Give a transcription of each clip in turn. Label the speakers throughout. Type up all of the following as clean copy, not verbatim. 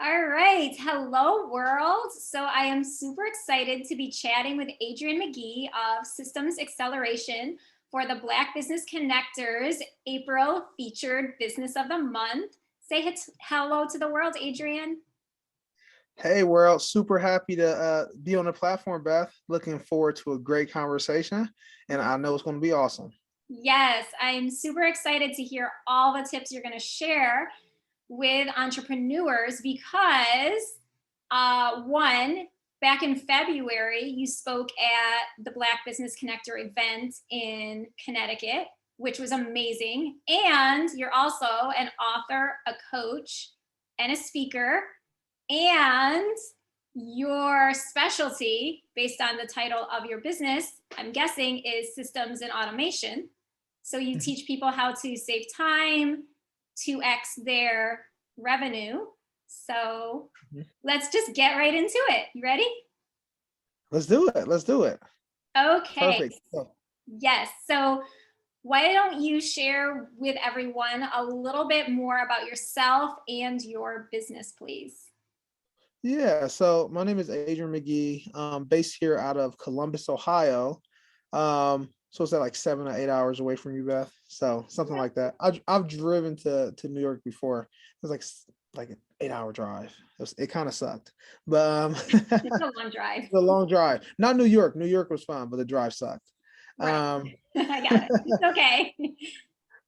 Speaker 1: All right. Hello, world. So I am super excited to be chatting with Adrian McGee of Systems Acceleration for the Black Business Connectors April featured Business of the Month. Say hello to the world, Adrian.
Speaker 2: Hey, world, super happy to be on the platform, Beth. Looking forward to a great conversation, and I know it's going to be awesome.
Speaker 1: Yes, I'm super excited to hear all the tips you're going to share with entrepreneurs because one, back in February, you spoke at the Black Business Connector event in Connecticut, which was amazing. And you're also an author, a coach, and a speaker. And your specialty, based on the title of your business, I'm guessing, is systems and automation. So you teach people how to save time, 2x their revenue. So let's just get right into it. You ready?
Speaker 2: Let's do it. Let's do it.
Speaker 1: Okay.
Speaker 2: Perfect.
Speaker 1: Yes. So why don't you share with everyone a little bit more about yourself and your business, please?
Speaker 2: Yeah. So my name is Adrian McGee. Based here out of Columbus, Ohio. So it's at like 7 or 8 hours away from you, Beth. So something like that. I've driven to New York before. It was like an 8 hour drive. It kind of sucked, but
Speaker 1: It's a long drive.
Speaker 2: it's a long drive. Not New York. New York was fun, but the drive sucked.
Speaker 1: Right.
Speaker 2: Um,
Speaker 1: I got it. It's okay.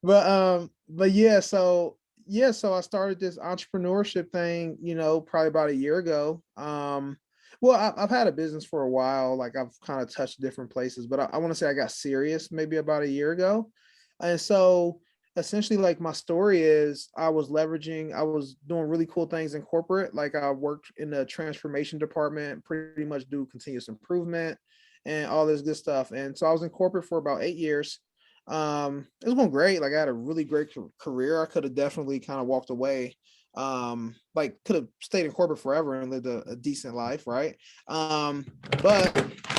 Speaker 2: but yeah, so I started this entrepreneurship thing, probably about a year ago. Well, I've had a business for a while, like I've kind of touched different places, but I want to say I got serious maybe about a year ago. And so essentially, like, my story is I was doing really cool things in corporate. Like, I worked in the transformation department, pretty much do continuous improvement and all this good stuff. And so I was in corporate for about 8 years. It was going great. Like, I had a really great career. I could have definitely kind of walked away, like could have stayed in corporate forever and lived a decent life, right? But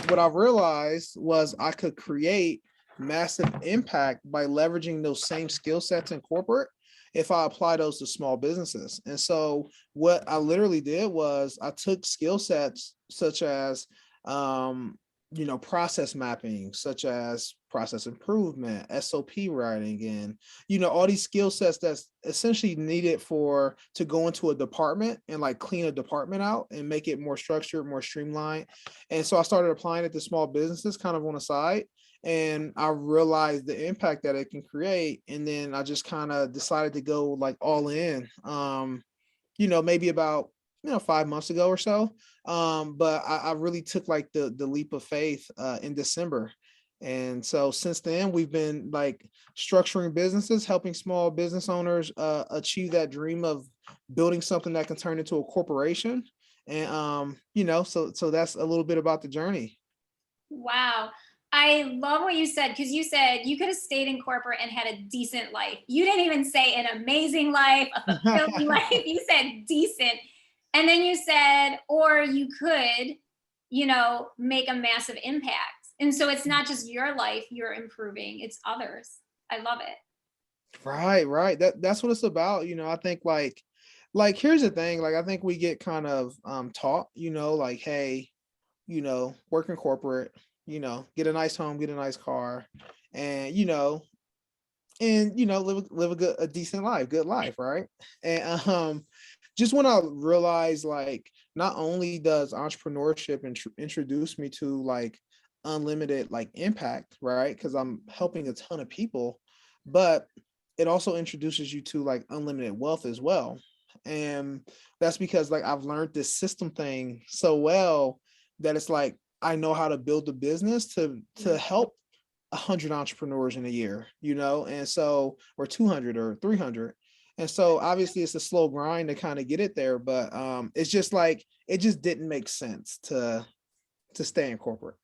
Speaker 2: what I realized was I could create massive impact by leveraging those same skill sets in corporate if I apply those to small businesses. And so what I literally did was I took skill sets such as process mapping, such as process improvement, SOP writing, and all these skill sets that's essentially needed for to go into a department and like clean a department out and make it more structured, more streamlined. And so I started applying it to small businesses kind of on the side. And I realized the impact that it can create. And then I just kind of decided to go like all in. Maybe about 5 months ago or so. But I really took like the leap of faith in December. And so since then, we've been like structuring businesses, helping small business owners achieve that dream of building something that can turn into a corporation. And so that's a little bit about the journey.
Speaker 1: Wow. I love what you said, because you said you could have stayed in corporate and had a decent life. You didn't even say an amazing life, a fulfilling life. You said decent. And then you said, or you could, make a massive impact. And so it's not just your life you're improving, it's others. I love it.
Speaker 2: Right. That's what it's about. I think like here's the thing. Like, I think we get kind of taught, like, hey, work in corporate, get a nice home, get a nice car, and live a decent life, good life, right? And just when I realized, like, not only does entrepreneurship introduce me to like unlimited like impact, right? Because I'm helping a ton of people, but it also introduces you to like unlimited wealth as well. And that's because like I've learned this system thing so well that it's like I know how to build a business to help 100 entrepreneurs in a year, and so, or 200 or 300. And so obviously it's a slow grind to kind of get it there, but it's just like it just didn't make sense to stay in corporate.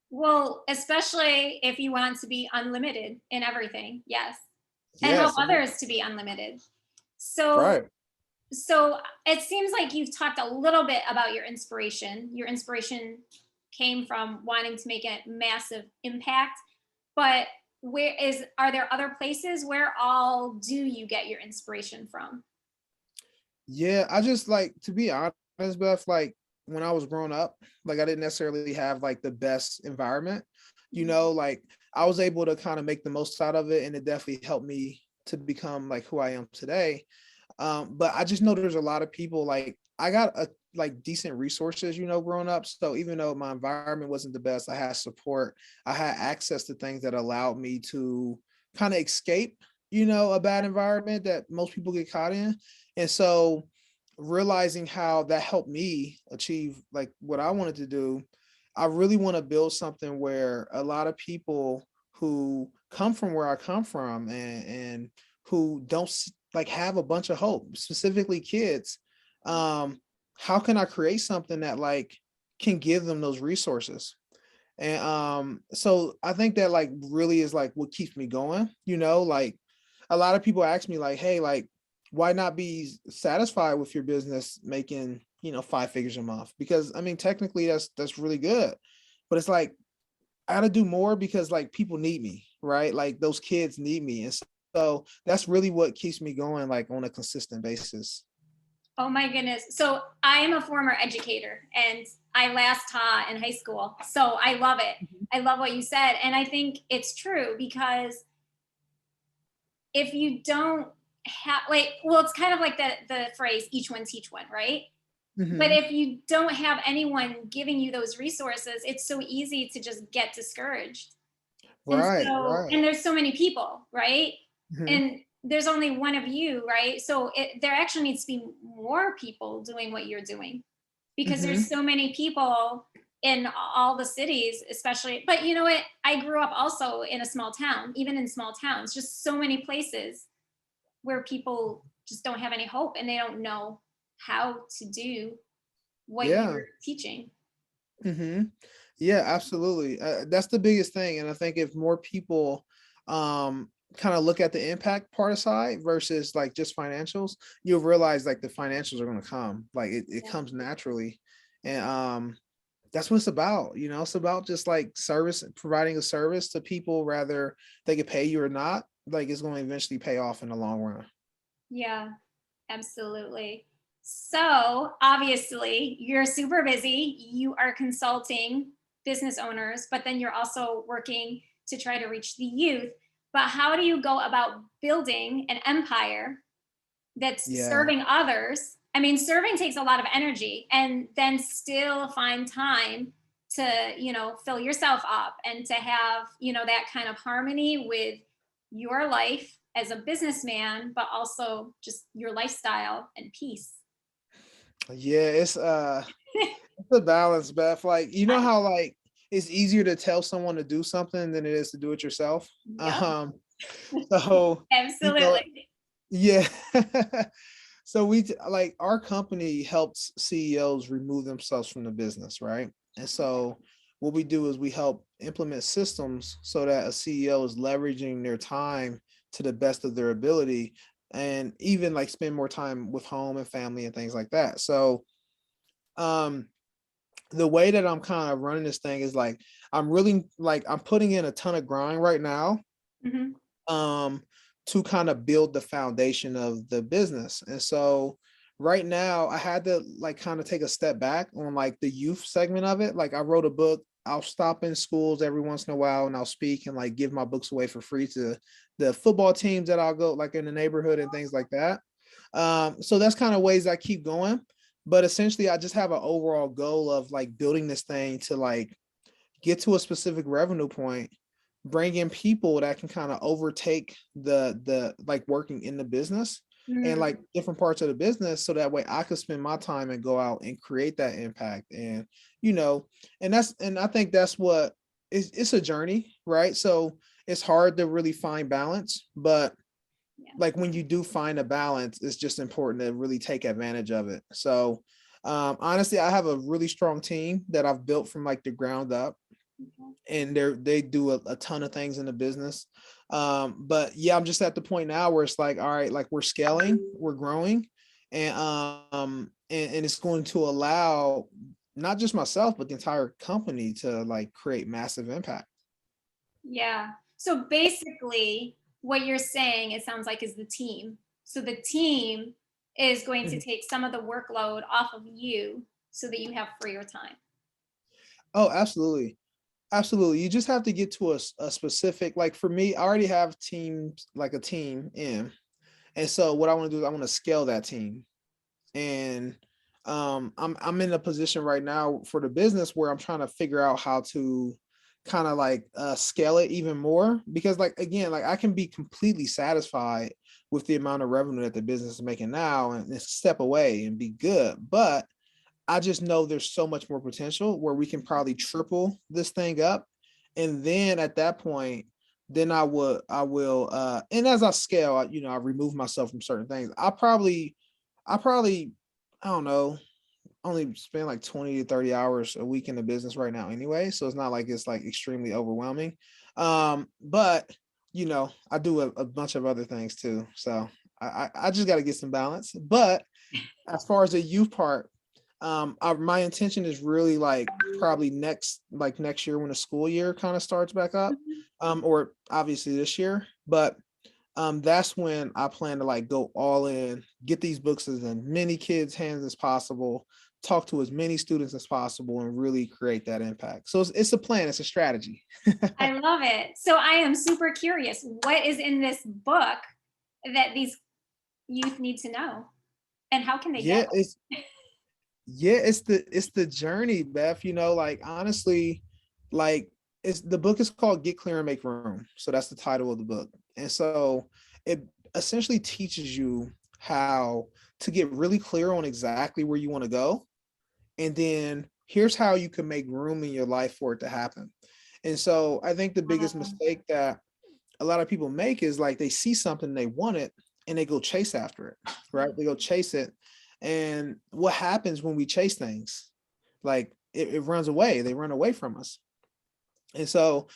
Speaker 1: Well, especially if you want to be unlimited in everything. Yes. And help
Speaker 2: Yes.
Speaker 1: others to be unlimited. So
Speaker 2: Right.
Speaker 1: so it seems like you've talked a little bit about your inspiration. Your inspiration came from wanting to make a massive impact, but are there other places? Where all do you get your inspiration from?
Speaker 2: Yeah, I just like, to be honest, Beth, like when I was growing up, like I didn't necessarily have like the best environment, like I was able to kind of make the most out of it, and it definitely helped me to become like who I am today. But I just know there's a lot of people, like I got a like decent resources, growing up. So even though my environment wasn't the best, I had support. I had access to things that allowed me to kind of escape, a bad environment that most people get caught in. And so realizing how that helped me achieve like what I wanted to do, I really want to build something where a lot of people who come from where I come from, and who don't like have a bunch of hope, specifically kids. How can I create something that like can give them those resources? And so I think that like really is like what keeps me going, like a lot of people ask me like, hey, like why not be satisfied with your business making, 5 figures a month? Because I mean technically that's really good. But it's like I gotta do more because like people need me, right? Like those kids need me. And so that's really what keeps me going like on a consistent basis.
Speaker 1: Oh my goodness. So I am a former educator and I last taught in high school. So I love it. I love what you said. And I think it's true because if you don't have like, well, it's kind of like the phrase each one teach one, right? But
Speaker 2: Hmm.
Speaker 1: if you don't have anyone giving you those resources, it's so easy to just get discouraged. And
Speaker 2: Right,
Speaker 1: so,
Speaker 2: right.
Speaker 1: and there's so many people, right?
Speaker 2: Hmm.
Speaker 1: And there's only one of you, right? So there actually needs to be more people doing what you're doing because there's
Speaker 2: Hmm.
Speaker 1: so many people in all the cities, especially. But you know what? I grew up also in a small town, even in small towns, just so many places where people just don't have any hope and they don't know how to do what
Speaker 2: Yeah.
Speaker 1: you're teaching.
Speaker 2: Hmm. Yeah, absolutely. That's the biggest thing. And I think if more people kind of look at the impact part aside versus like just financials, you'll realize like the financials are going to come. Like it comes naturally. And that's what it's about. It's about just like service, providing a service to people, rather they could pay you or not. Like it's going to eventually pay off in the long run.
Speaker 1: Yeah, absolutely. So, obviously, you're super busy. You are consulting business owners, but then you're also working to try to reach the youth. But how do you go about building an empire that's
Speaker 2: Yeah.
Speaker 1: serving others? I mean, serving takes a lot of energy and then still find time to, fill yourself up and to have, that kind of harmony with your life as a businessman, but also just your lifestyle and peace.
Speaker 2: Yeah, it's a balance, Beth. Like, you know how like it's easier to tell someone to do something than it is to do it yourself.
Speaker 1: Yep,
Speaker 2: Um, so you know,
Speaker 1: absolutely.
Speaker 2: yeah. So like our company helps CEOs remove themselves from the business, right? And so what we do is we help implement systems so that a CEO is leveraging their time to the best of their ability, and even like spend more time with home and family and things like that. So um the way that I'm kind of running this thing is like I'm really like I'm putting in a ton of grind right now,
Speaker 1: Hmm.
Speaker 2: um to kind of build the foundation of the business. And so right now I had to like kind of take a step back on like the youth segment of it. Like I wrote a book. I'll stop in schools every once in a while and I'll speak and like give my books away for free to the football teams that I'll go like in the neighborhood and things like that. So that's kind of ways I keep going. But essentially, I just have an overall goal of like building this thing to like get to a specific revenue point, bring in people that can kind of overtake the like working in the business and like different parts of the business, so that way I could spend my time and go out and create that impact. And you know, and I think that's what it's a journey, right? So it's hard to really find balance, but
Speaker 1: Yeah.
Speaker 2: like when you do find a balance, it's just important to really take advantage of it. So honestly, I have a really strong team that I've built from like the ground up,
Speaker 1: Okay.
Speaker 2: and they do a ton of things in the business. But yeah, I'm just at the point now where it's like, all right, like we're scaling, we're growing, and it's going to allow not just myself but the entire company to like create massive impact.
Speaker 1: Yeah. So basically, what you're saying, it sounds like, is the team. So the team is going to
Speaker 2: Mhm.
Speaker 1: take some of the workload off of you so that you have freer time.
Speaker 2: Oh, absolutely. Absolutely. You just have to get to a specific, like for me, I already have teams, like a team in. And so what I want to do is I want to scale that team. And I'm in a position right now for the business where I'm trying to figure out how to kind of like scale it even more, because like again, like I can be completely satisfied with the amount of revenue that the business is making now and step away and be good. But I just know there's so much more potential where we can probably triple this thing up. And then at that point, then I will and as I scale, I remove myself from certain things. I probably I don't know, only spend like 20 to 30 hours a week in the business right now anyway. So it's not like it's like extremely overwhelming. But I do a bunch of other things too. So I just got to get some balance. But as far as the youth part, my intention is really like probably next year when the school year kind of starts back up, or obviously this year, but that's when I plan to like go all in, get these books in many kids' hands as possible, talk to as many students as possible, and really create that impact. So it's a plan, it's a strategy.
Speaker 1: I love it. So I am super curious. What is in this book that these youth need to know? And how can they get
Speaker 2: Yeah, it's the journey, Beth. Like honestly, like it's the book is called Get Clear and Make Room. So that's the title of the book. And so it essentially teaches you how to get really clear on exactly where you want to go. And then here's how you can make room in your life for it to happen. And so I think the biggest
Speaker 1: it?
Speaker 2: mistake that a lot of people make is like they see something they want it and they go chase after it, right? They go chase it. And what happens when we chase things? Like it runs away. They run away from us. And so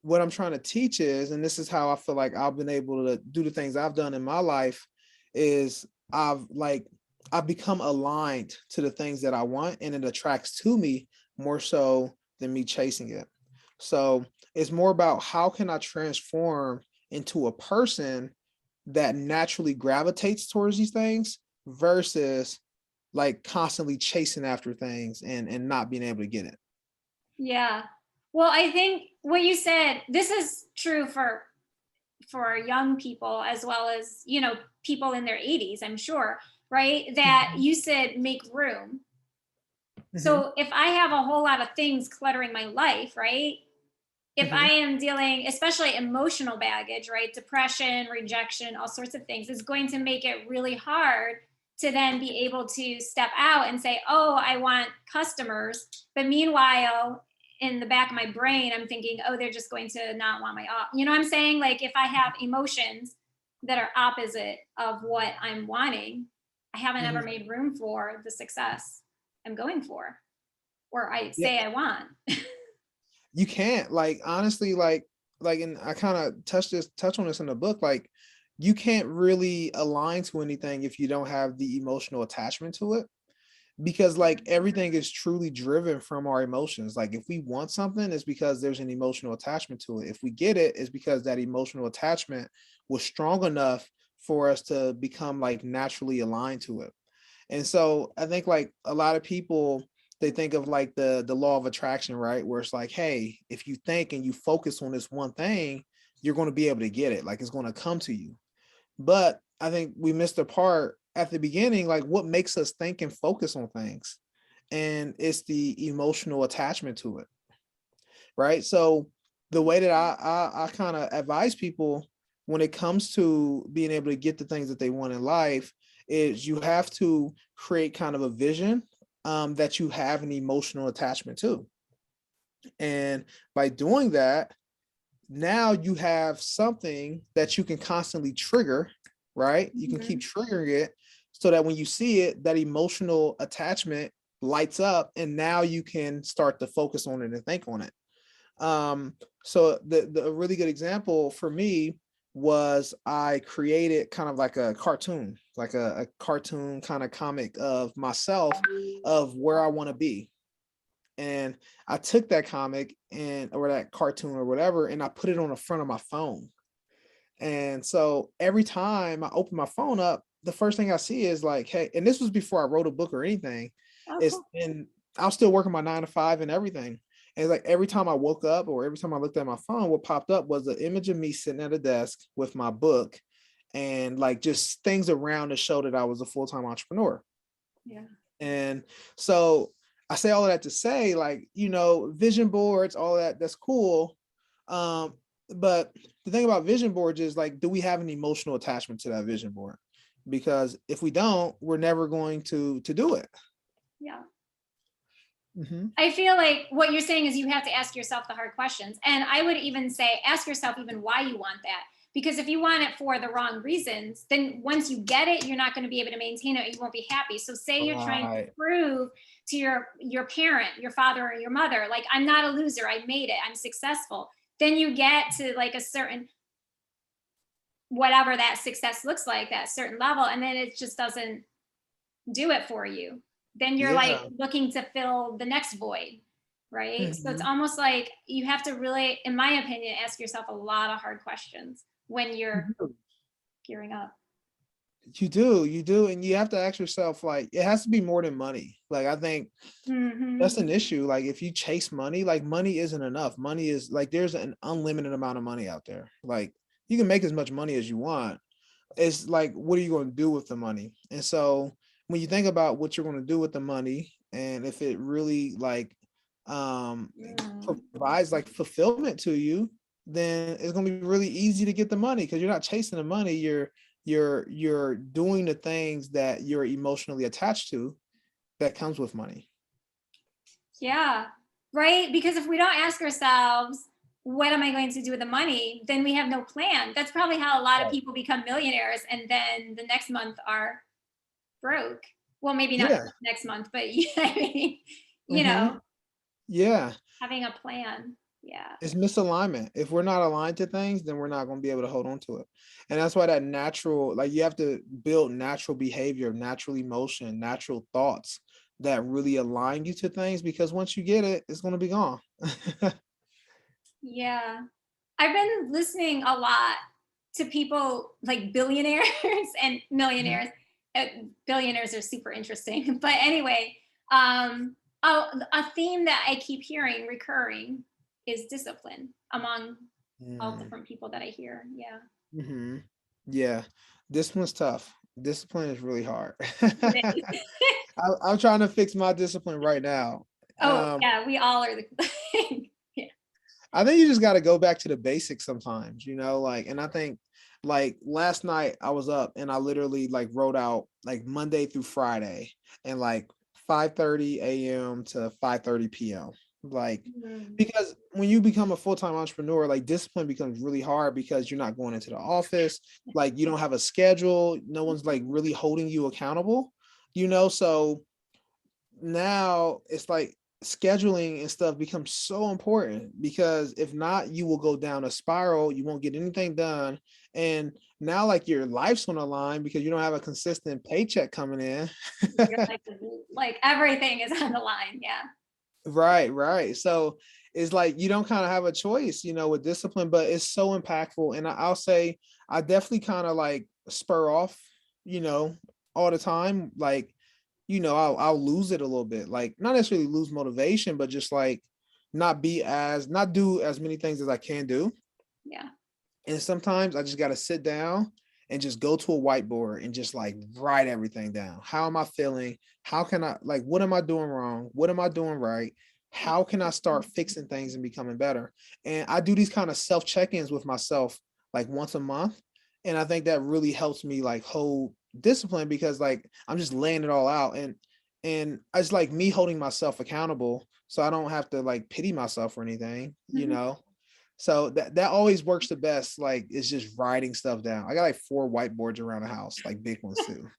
Speaker 2: what I'm trying to teach is, and this is how I feel like I've been able to do the things I've done in my life, is I've become aligned to the things that I want and it attracts to me more so than me chasing it. So it's more about how can I transform into a person that naturally gravitates towards these things versus like constantly chasing after things and not being able to get it.
Speaker 1: Yeah. Well, I think what you said, this is true for young people as well as, people in their 80s, I'm sure, right? That you said make room.
Speaker 2: Mm-hmm,
Speaker 1: So if I have a whole lot of things cluttering my life, right? If
Speaker 2: mm-hmm,
Speaker 1: I am dealing, especially emotional baggage, right? Depression, rejection, all sorts of things, is going to make it really hard to then be able to step out and say, oh, I want customers. But meanwhile, in the back of my brain, I'm thinking, oh, they're just going to not want my you know what I'm saying? Like if I have emotions that are opposite of what I'm wanting, I haven't ever
Speaker 2: mm-hmm.
Speaker 1: made room for the success I'm going for, or I
Speaker 2: Yeah,
Speaker 1: say I want.
Speaker 2: you can't like honestly and I kind of touch on this in the book, like you can't really align to anything if you don't have the emotional attachment to it, because like everything is truly driven from our emotions. Like if we want something, it's because there's an emotional attachment to it. If we get it, it's because that emotional attachment was strong enough for us to become like naturally aligned to it. And so I think like a lot of people, they think of like the law of attraction, right? Where it's like, hey, if you think and you focus on this one thing, you're going to be able to get it. Like it's going to come to you. But I think we missed the part at the beginning, like what makes us think and focus on things. And it's the emotional attachment to it. Right. So the way that I kind of advise people when it comes to being able to get the things that they want in life is you have to create kind of a vision that you have an emotional attachment to. And by doing that, now you have something that you can constantly trigger, right? You can keep
Speaker 1: Mhm.
Speaker 2: triggering it so that when you see it, that emotional attachment lights up and now you can start to focus on it and think on it. So the a really good example for me was I created kind of like a cartoon, like a cartoon kind of comic of myself of where I want to be. And I took that comic and or that cartoon or whatever, and I put it on the front of my phone. And so every time I open my phone up, the first thing I see is like, hey, and this was before I wrote a book or anything.
Speaker 1: Oh,
Speaker 2: It's
Speaker 1: cool.
Speaker 2: and I was still working my 9 to 5 and everything. And like every time I woke up or every time I looked at my phone, what popped up was the image of me sitting at a desk with my book and like just things around to show that I was a full-time entrepreneur.
Speaker 1: Yeah.
Speaker 2: And so I say all of that to say, like, vision boards, all that, that's cool. Um, but the thing about vision boards is like, do we have an emotional attachment to that vision board? Because if we don't, we're never going to do it.
Speaker 1: Yeah.
Speaker 2: Mm-hmm.
Speaker 1: I feel like what you're saying is you have to ask yourself the hard questions. And I would even say, ask yourself even why you want that. Because if you want it for the wrong reasons, then once you get it, you're not going to be able to maintain it. You won't be happy. So say you're trying to
Speaker 2: Right.
Speaker 1: prove to your parent, your father or your mother, like, I'm not a loser. I made it. I'm successful. Then you get to like a certain, whatever that success looks like, that certain level. And then it just doesn't do it for you. Then you're like
Speaker 2: Yeah.
Speaker 1: looking to fill the next void, right? So it's
Speaker 2: Mhm.
Speaker 1: almost like you have to really, in my opinion, ask yourself a lot of hard questions when you're gearing up.
Speaker 2: You do, and you have to ask yourself, like, it has to be more than money. Like, I think
Speaker 1: Mm-hmm.
Speaker 2: that's an issue. Like, if you chase money, like, money isn't enough. Money is like, there's an unlimited amount of money out there. Like, you can make as much money as you want. It's like, what are you going to do with the money? And so, when you think about what you're going to do with the money, and if it really like provides like fulfillment to you, then it's going to be really easy to get the money because you're not chasing the money. You're doing the things that you're emotionally attached to that comes with money.
Speaker 1: Yeah, right. Because if we don't ask ourselves, what am I going to do with the money? Then we have no plan. That's probably how a lot of
Speaker 2: Right.
Speaker 1: people become millionaires and then the next month are broke. Well, maybe not
Speaker 2: Yeah.
Speaker 1: next month, but yeah, I mean, you
Speaker 2: Hmm.
Speaker 1: know,
Speaker 2: Yeah.
Speaker 1: having a plan. Yeah.
Speaker 2: It's misalignment. If we're not aligned to things, then we're not going to be able to hold on to it. And that's why that natural, like, you have to build natural behavior, natural emotion, natural thoughts that really align you to things, because once you get it, it's going to be gone.
Speaker 1: Yeah. I've been listening a lot to people like billionaires and
Speaker 2: Mhm.
Speaker 1: millionaires. Uh, Billionaires are super interesting. But anyway, a theme that I keep hearing recurring is discipline among all
Speaker 2: Mm.
Speaker 1: different people that I hear. Yeah.
Speaker 2: Hmm. Yeah. Discipline's tough. Discipline is really hard.
Speaker 1: It is.
Speaker 2: I'm trying to fix my discipline right now.
Speaker 1: Oh,
Speaker 2: Um,
Speaker 1: yeah. We all are the. Yeah.
Speaker 2: I think you just got to go back to the basics sometimes, like, and I think like last night I was up and I literally like wrote out like Monday through Friday and like 5:30 a.m. to 5:30 p.m. Like,
Speaker 1: Mm.
Speaker 2: because when you become a full-time entrepreneur, like discipline becomes really hard because you're not going into the office, like you don't have a schedule, no one's like really holding you accountable. So now it's like scheduling and stuff becomes so important, because if not, you will go down a spiral, you won't get anything done, and now like your life's on the line because you don't have a consistent paycheck coming in.
Speaker 1: You're like everything is on the line. Yeah.
Speaker 2: Right. So it's like you don't kind of have a choice, with discipline, but it's so impactful. And I'll say I definitely kind of like spur off, you know, all the time. Like, I'll lose it a little bit, like not necessarily lose motivation, but just like not do as many things as I can do.
Speaker 1: Yeah.
Speaker 2: And sometimes I just got to sit down and just go to a whiteboard and just like write everything down. How am I feeling? How can I, like, what am I doing wrong? What am I doing right? How can I start fixing things and becoming better? And I do these kind of self check-ins with myself like once a month. And I think that really helps me like hold discipline, because like I'm just laying it all out, and it's like me holding myself accountable so I don't have to like pity myself or anything.
Speaker 1: Mhm.
Speaker 2: So that always works the best. Like, it's just writing stuff down. I got like 4 whiteboards around the house, like big ones too.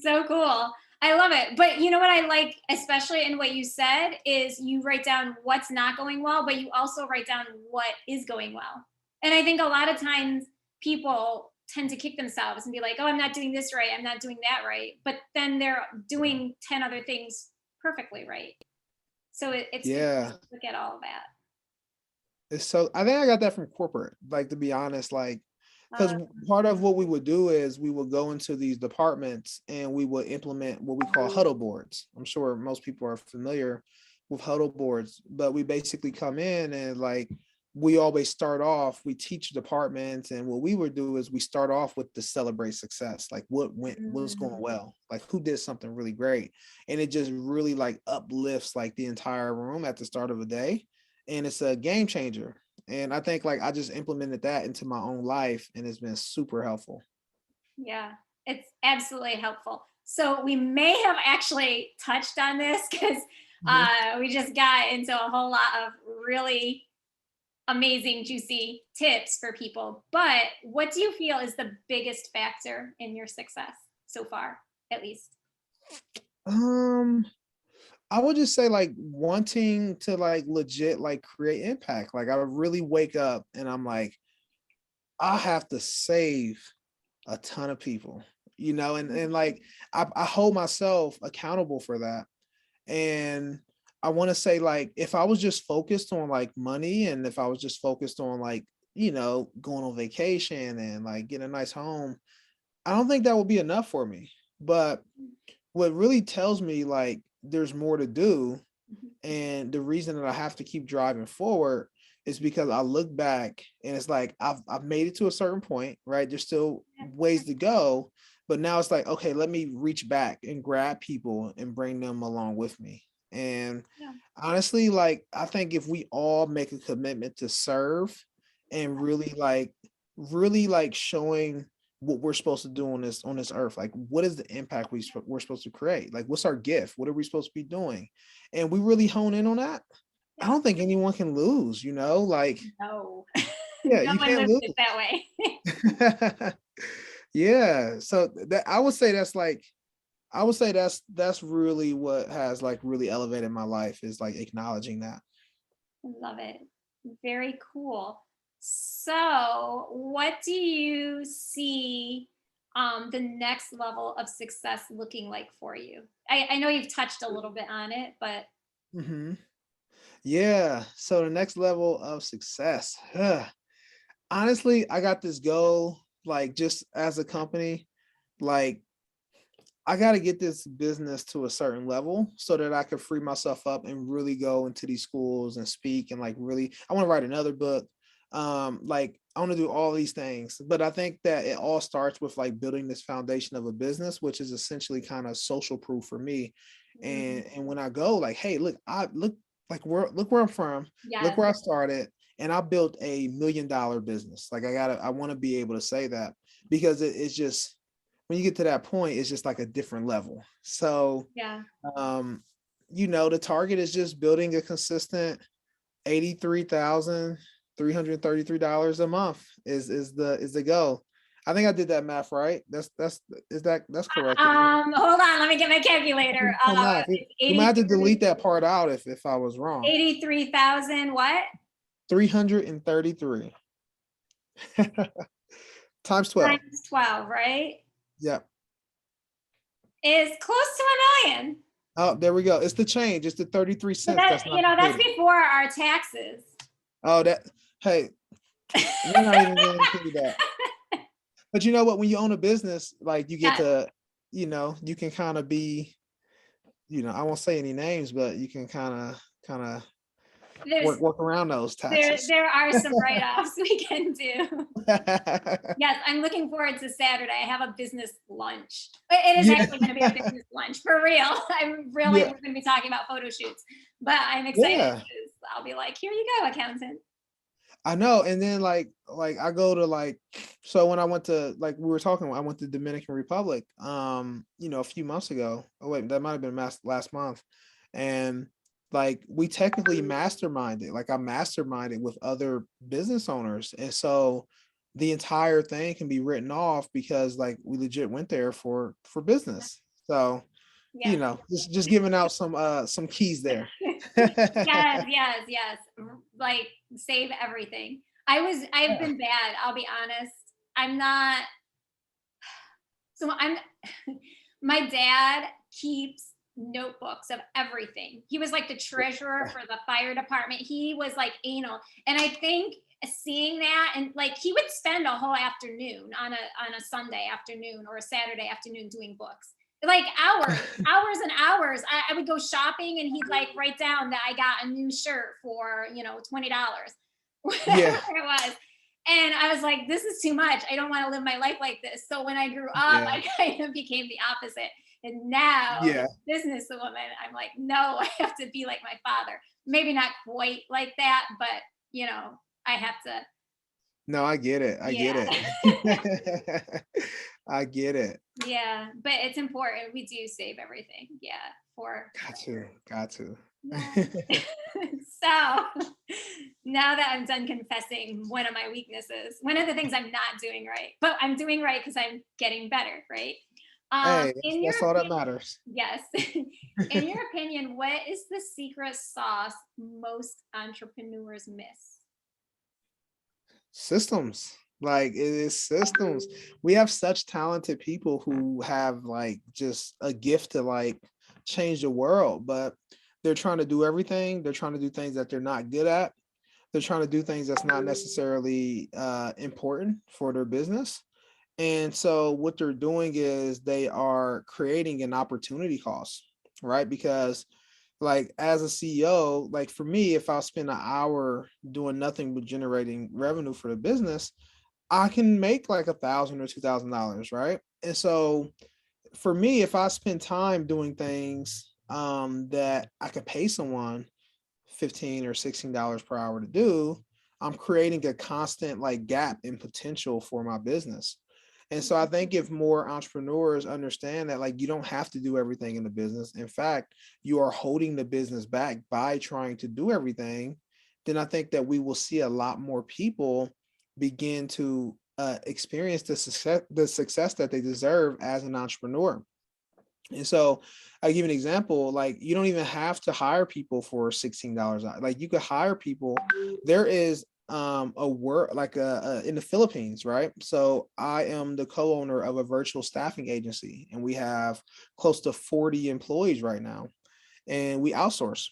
Speaker 1: So cool. I love it. But you know what I like, especially in what you said, is you write down what's not going well, but you also write down what is going well. And I think a lot of times people tend to kick themselves and be like, oh, I'm not doing this right. I'm not doing that right. But then they're doing 10 other things perfectly right. So it's good to
Speaker 2: Yeah.
Speaker 1: look at all of that.
Speaker 2: It's so, I think I got that from corporate, like, to be honest. Like, because part of what we would do is we would go into these departments and we would implement what we call huddle boards. I'm sure most people are familiar with huddle boards, but we basically come in and like we always start off, we teach departments, and what we would do is we start off with the celebrate success, like what's going well, like who did something really great. And it just really like uplifts like the entire room at the start of a day. And it's a game changer. And I think like I just implemented that into my own life and it's been super helpful.
Speaker 1: Yeah, it's absolutely helpful. So we may have actually touched on this because
Speaker 2: Mhm.
Speaker 1: we just got into a whole lot of really amazing, juicy tips for people. But what do you feel is the biggest factor in your success so far, at least?
Speaker 2: Um, I would just say like wanting to like legit like create impact. Like I really wake up and I'm like, I have to save a ton of people, and like I hold myself accountable for that. And I want to say like if I was just focused on like money and if I was just focused on like, going on vacation and like getting a nice home, I don't think that would be enough for me. But what really tells me like there's more to do and the reason that I have to keep driving forward is because I look back and it's like I've made it to a certain point, right? There's still ways to go, but now it's like, okay, let me reach back and grab people and bring them along with me. And
Speaker 1: Yeah.
Speaker 2: honestly, like I think if we all make a commitment to serve and really like showing what we're supposed to do on this earth, like what is the impact we're supposed to create, like what's our gift, what are we supposed to be doing, and we really hone in on that, I
Speaker 1: Yeah.
Speaker 2: don't think anyone can lose, like,
Speaker 1: No,
Speaker 2: yeah,
Speaker 1: no
Speaker 2: you
Speaker 1: one
Speaker 2: can't
Speaker 1: lives it
Speaker 2: lose.
Speaker 1: that way.
Speaker 2: Yeah. So that I would say that's really what has like really elevated my life is like acknowledging that.
Speaker 1: Love it. Very cool. So, what do you see the next level of success looking like for you? I know you've touched a little bit on it, but
Speaker 2: Hmm. Yeah. So the next level of success. Honestly, I got this goal, like just as a company, like I got to get this business to a certain level so that I can free myself up and really go into these schools and speak and like really, I want to write another book. Like I want to do all these things, but I think that it all starts with like building this foundation of a business, which is essentially kind of social proof for me. And when I go like, hey, look, I look where I'm from, look
Speaker 1: yes,
Speaker 2: where I started, and I built $1 million business. Like I want to be able to say that because it's just when you get to that point, it's just like a different level. So,
Speaker 1: yeah.
Speaker 2: um, the target is just building a consistent $83,333 a month is the goal. I think I did that math right. That's correct.
Speaker 1: Hold on, let me get my calculator.
Speaker 2: Math.
Speaker 1: It's
Speaker 2: We might have to delete that part out if I was wrong.
Speaker 1: 83,000 what?
Speaker 2: 333 times 12.
Speaker 1: Times 12, right?
Speaker 2: Yep.
Speaker 1: Is close to a million.
Speaker 2: Oh, there we go. It's the change. It's the 33
Speaker 1: But
Speaker 2: cents that's not
Speaker 1: that's
Speaker 2: included.
Speaker 1: before our taxes.
Speaker 2: Oh, hey, we're not even going to include that. But you know what? When you own a business, like you get
Speaker 1: Yes,
Speaker 2: to, you can kind of be, I won't say any names, but you can kind of
Speaker 1: there's
Speaker 2: work around those taxes.
Speaker 1: there are some write-offs we can do. Yes, I'm looking forward to Saturday. I have a business lunch. It is
Speaker 2: Yeah,
Speaker 1: actually going to be a business lunch for real. We're
Speaker 2: yeah,
Speaker 1: going to be talking about photo shoots, but I'm excited
Speaker 2: yeah.
Speaker 1: because I'll be like, here you go, accountant.
Speaker 2: I know. And then like I go to so when I went to like we were talking, I went to Dominican Republic, a few months ago. Oh wait, that might have been last month. And like we technically masterminded, like I masterminded with other business owners. And so the entire thing can be written off because like we legit went there for business. So,
Speaker 1: Yes.
Speaker 2: just giving out some keys there.
Speaker 1: Yes, yes, yes. Like save everything. I've
Speaker 2: Yeah.
Speaker 1: been bad, I'll be honest. I'm not so I'm my dad keeps notebooks of everything. He was like the treasurer for the fire department. He was like anal. And I think seeing that, and like he would spend a whole afternoon on a Sunday afternoon or a Saturday afternoon doing books, like hours and hours. I would go shopping and he'd like write down that I got a new shirt for, $20, whatever
Speaker 2: Yeah.
Speaker 1: it was. And I was like, this is too much. I don't want to live my life like this. So when I grew up,
Speaker 2: Yeah.
Speaker 1: I kind of became the opposite. And now, as
Speaker 2: Yeah.
Speaker 1: a businesswoman, I'm like, no, I have to be like my father. Maybe not quite like that, but I have to,
Speaker 2: No, I get it. I get
Speaker 1: yeah.
Speaker 2: it. I get it.
Speaker 1: Yeah, but it's important. We do save everything. Yeah, for
Speaker 2: Got to. Got to.
Speaker 1: yeah. So now that I'm done confessing one of my weaknesses, one of the things I'm not doing right, but I'm doing right because I'm getting better, right?
Speaker 2: Hey,
Speaker 1: In your
Speaker 2: that's all that
Speaker 1: opinion,
Speaker 2: matters.
Speaker 1: yes. In your opinion, what is the secret sauce most entrepreneurs miss?
Speaker 2: Systems. Like it is systems. We have such talented people who have like just a gift to like change the world, but they're trying to do everything. They're trying to do things that they're not good at. They're trying to do things that's not necessarily important for their business. And so what they're doing is they are creating an opportunity cost, right? Because like as a CEO, like for me, if I spend an hour doing nothing but generating revenue for the business, I can make like $1,000 or $2,000, right? And so for me, if I spend time doing things that I could pay someone 15 or $16 per hour to do, I'm creating a constant like gap in potential for my business. And so I think if more entrepreneurs understand that like you don't have to do everything in the business, in fact, you are holding the business back by trying to do everything, then I think that we will see a lot more people begin to experience the success that they deserve as an entrepreneur. And so I give an example, like you don't even have to hire people for $16. Like you could hire people. There is a work like in the Philippines, right? So I am the co-owner of a virtual staffing agency and we have close to 40 employees right now and we outsource.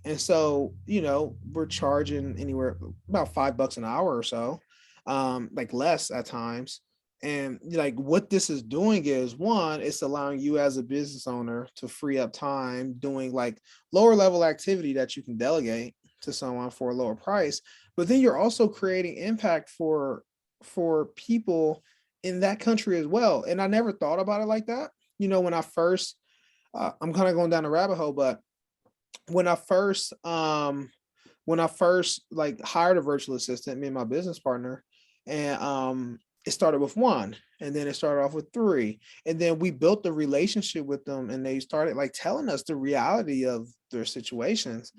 Speaker 2: And so, we're charging anywhere about $5 an hour or so, like less at times. And like what this is doing is one, it's allowing you as a business owner to free up time doing like lower level activity that you can delegate to someone for a lower price. But then you're also creating impact for people in that country as well. And I never thought about it like that. When I first, I'm kind of going down a rabbit hole, but when I first like hired a virtual assistant, me and my business partner, and it started with one, and then it started off with three, and then we built the relationship with them, and they started like telling us the reality of their situations,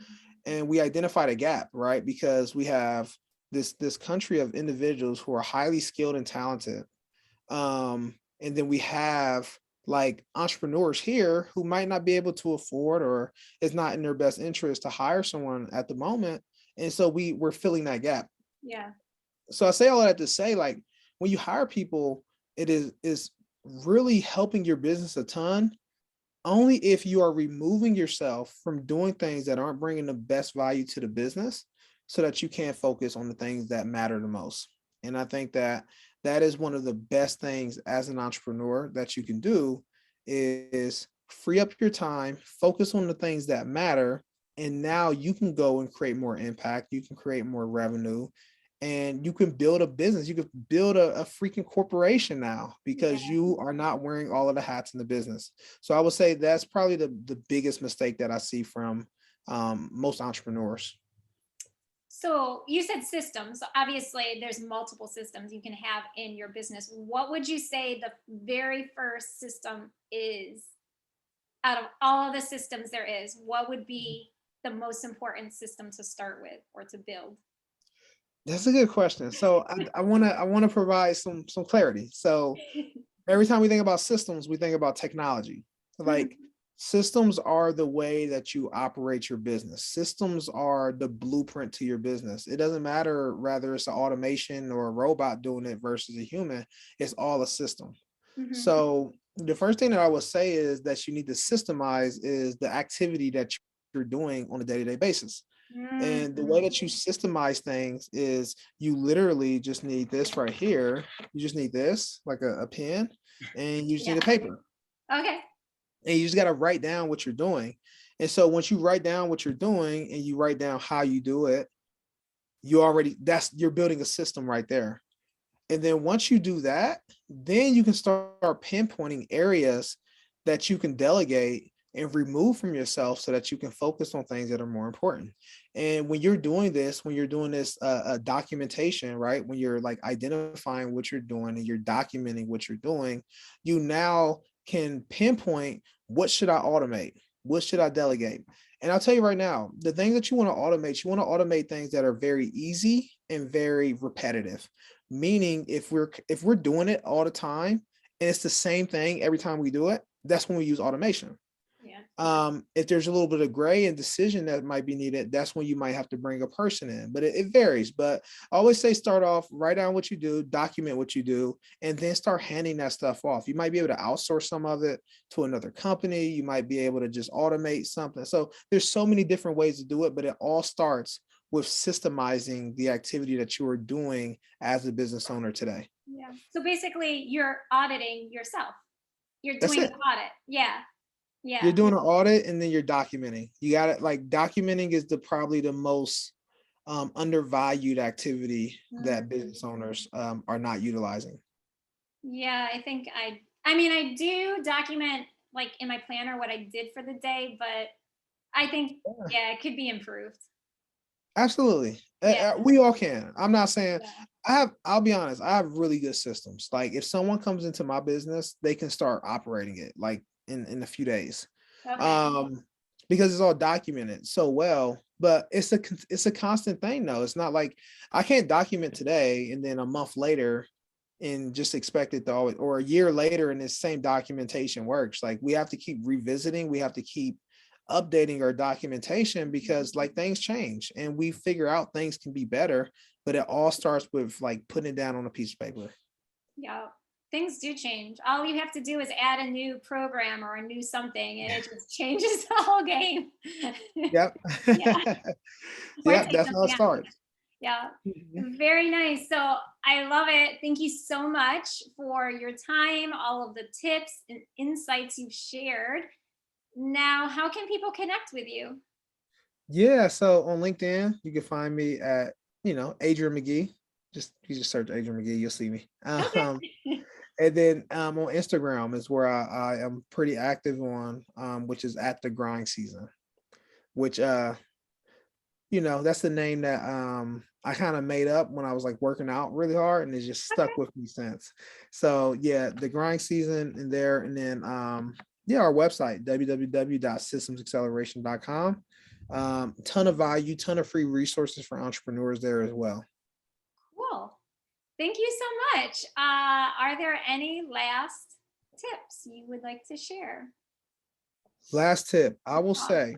Speaker 2: and we identified a gap, right? Because we have this country of individuals who are highly skilled and talented, and then we have like entrepreneurs here who might not be able to afford or it's not in their best interest to hire someone at the moment. And so we're filling that gap.
Speaker 1: Yeah.
Speaker 2: So I say all that to say, like when you hire people, it is really helping your business a ton only if you are removing yourself from doing things that aren't bringing the best value to the business so that you can focus on the things that matter the most. And I think that that is one of the best things as an entrepreneur that you can do is free up your time, focus on the things that matter, and now you can go and create more impact, you can create more revenue, and you can build a business. You could build a freaking corporation now because
Speaker 1: Yeah.
Speaker 2: you are not wearing all of the hats in the business. So I would say that's probably the biggest mistake that I see from most entrepreneurs.
Speaker 1: So you said systems. So obviously, there's multiple systems you can have in your business. What would you say the very first system is out of all of the systems there is? What would be the most important system to start with or to build?
Speaker 2: That's a good question. So I wanna provide some clarity. So every time we think about systems, we think about technology. Like systems are the way that you operate your business. Systems are the blueprint to your business. It doesn't matter whether it's an automation or a robot doing it versus a human, it's all a system.
Speaker 1: Mhm.
Speaker 2: So the first thing that I would say is that you need to systemize is the activity that you're doing on a day-to-day basis. And the way
Speaker 1: Mhm.
Speaker 2: that you systemize things is you literally just need this right here. You just need this, like a pen, and you just need
Speaker 1: Yeah.
Speaker 2: a paper.
Speaker 1: Okay.
Speaker 2: And you just got to write down what you're doing. And so once you write down what you're doing and you write down how you do it, you're building a system right there. And then once you do that, then you can start pinpointing areas that you can delegate and remove from yourself so that you can focus on things that are more important. And when you're doing this documentation, right? When you're like identifying what you're doing and you're documenting what you're doing, you now can pinpoint, what should I automate? What should I delegate? And I'll tell you right now, the things that you want to automate things that are very easy and very repetitive. Meaning if we're doing it all the time and it's the same thing every time we do it, that's when we use automation.
Speaker 1: Yeah.
Speaker 2: If there's a little bit of gray and decision that might be needed, that's when you might have to bring a person in, but it varies. But I always say, start off, write down what you do, document what you do, and then start handing that stuff off. You might be able to outsource some of it to another company. You might be able to just automate something. So there's so many different ways to do it, but it all starts with systemizing the activity that you are doing as a business owner today.
Speaker 1: Yeah. So basically, you're auditing yourself. You're
Speaker 2: That's
Speaker 1: doing
Speaker 2: it.
Speaker 1: an audit. Yeah.
Speaker 2: You're
Speaker 1: Yeah.
Speaker 2: doing an audit and then you're documenting. You got it. Like, documenting is probably the most undervalued activity that
Speaker 1: Mhm.
Speaker 2: business owners are not utilizing.
Speaker 1: Yeah. I mean, I do document like in my planner what I did for the day, but I think,
Speaker 2: Yeah,
Speaker 1: yeah, it could be improved.
Speaker 2: absolutely.
Speaker 1: Yeah.
Speaker 2: We all can. I'm not saying
Speaker 1: Yeah.
Speaker 2: I'll be honest, I have really good systems. Like, if someone comes into my business, they can start operating it like in a few days.
Speaker 1: Okay.
Speaker 2: Um, because it's all documented so well, but it's a constant thing though. It's not like I can't document today and then a month later and just expect it to always, or a year later and this same documentation works. Like, we have to keep revisiting, we have to keep updating our documentation because like things change and we figure out things can be better, but it all starts with like putting it down on a piece of paper.
Speaker 1: Yeah. Things do change. All you have to do is add a new program or a new something, and it just changes the whole game.
Speaker 2: Yep.
Speaker 1: Yeah. Or
Speaker 2: Yep,
Speaker 1: take
Speaker 2: that's how it
Speaker 1: something out.
Speaker 2: starts.
Speaker 1: Yeah.
Speaker 2: Mhm.
Speaker 1: Very nice. So I love it. Thank you so much for your time, all of the tips and insights you've shared. Now, how can people connect with you?
Speaker 2: Yeah, so on LinkedIn, you can find me at, Adrian McGee. You just search Adrian McGee, you'll see me.
Speaker 1: Okay.
Speaker 2: And then on Instagram is where I am pretty active on, which is at the grind season, which that's the name that I kind of made up when I was like working out really hard and it just stuck with me since. So yeah, the grind season in there, and then yeah, our website, www.systemsacceleration.com. Ton of value, ton of free resources for entrepreneurs there as well.
Speaker 1: Cool. Thank you so much. Are there any last tips you would like to share?
Speaker 2: Last tip, I will
Speaker 1: Yeah.
Speaker 2: say,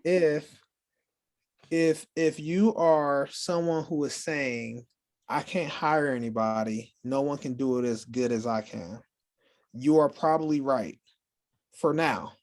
Speaker 2: if if you are someone who is saying, I can't hire anybody, no one can do it as good as I can, you are probably right for now.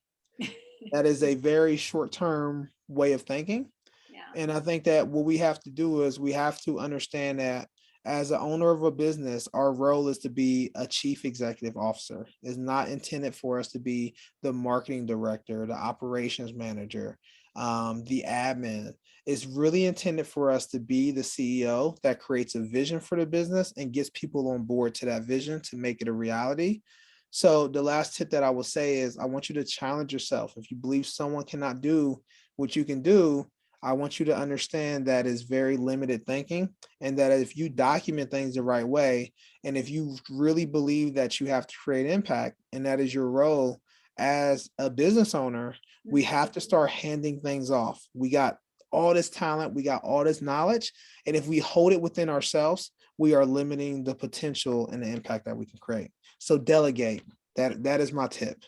Speaker 2: That is a very short term way of thinking.
Speaker 1: Yeah.
Speaker 2: And I think that what we have to do is we have to understand that as an owner of a business, our role is to be a chief executive officer. It's not intended for us to be the marketing director, the operations manager, the admin. It's really intended for us to be the CEO that creates a vision for the business and gets people on board to that vision to make it a reality. So the last tip that I will say is, I want you to challenge yourself. If you believe someone cannot do what you can do, I want you to understand that is very limited thinking, and that if you document things the right way, and if you really believe that you have to create impact, and that is your role as a business owner, we have to start handing things off. We got all this talent, we got all this knowledge, and if we hold it within ourselves, we are limiting the potential and the impact that we can create. So delegate. That is my tip.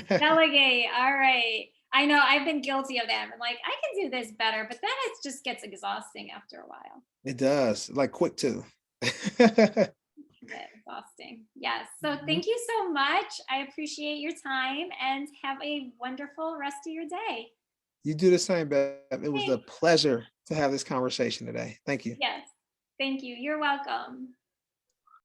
Speaker 1: Delegate. All right. I know I've been guilty of that. I'm like, I can do this better, but then it just gets exhausting after a while.
Speaker 2: It does, like, quick too.
Speaker 1: A bit exhausting. Yes. So
Speaker 2: Mhm.
Speaker 1: thank you so much. I appreciate your time and have a wonderful rest of your day.
Speaker 2: You do the same, Bev. It was a
Speaker 1: Thanks.
Speaker 2: pleasure to have this conversation today. Thank you.
Speaker 1: Yes. Thank you. You're welcome.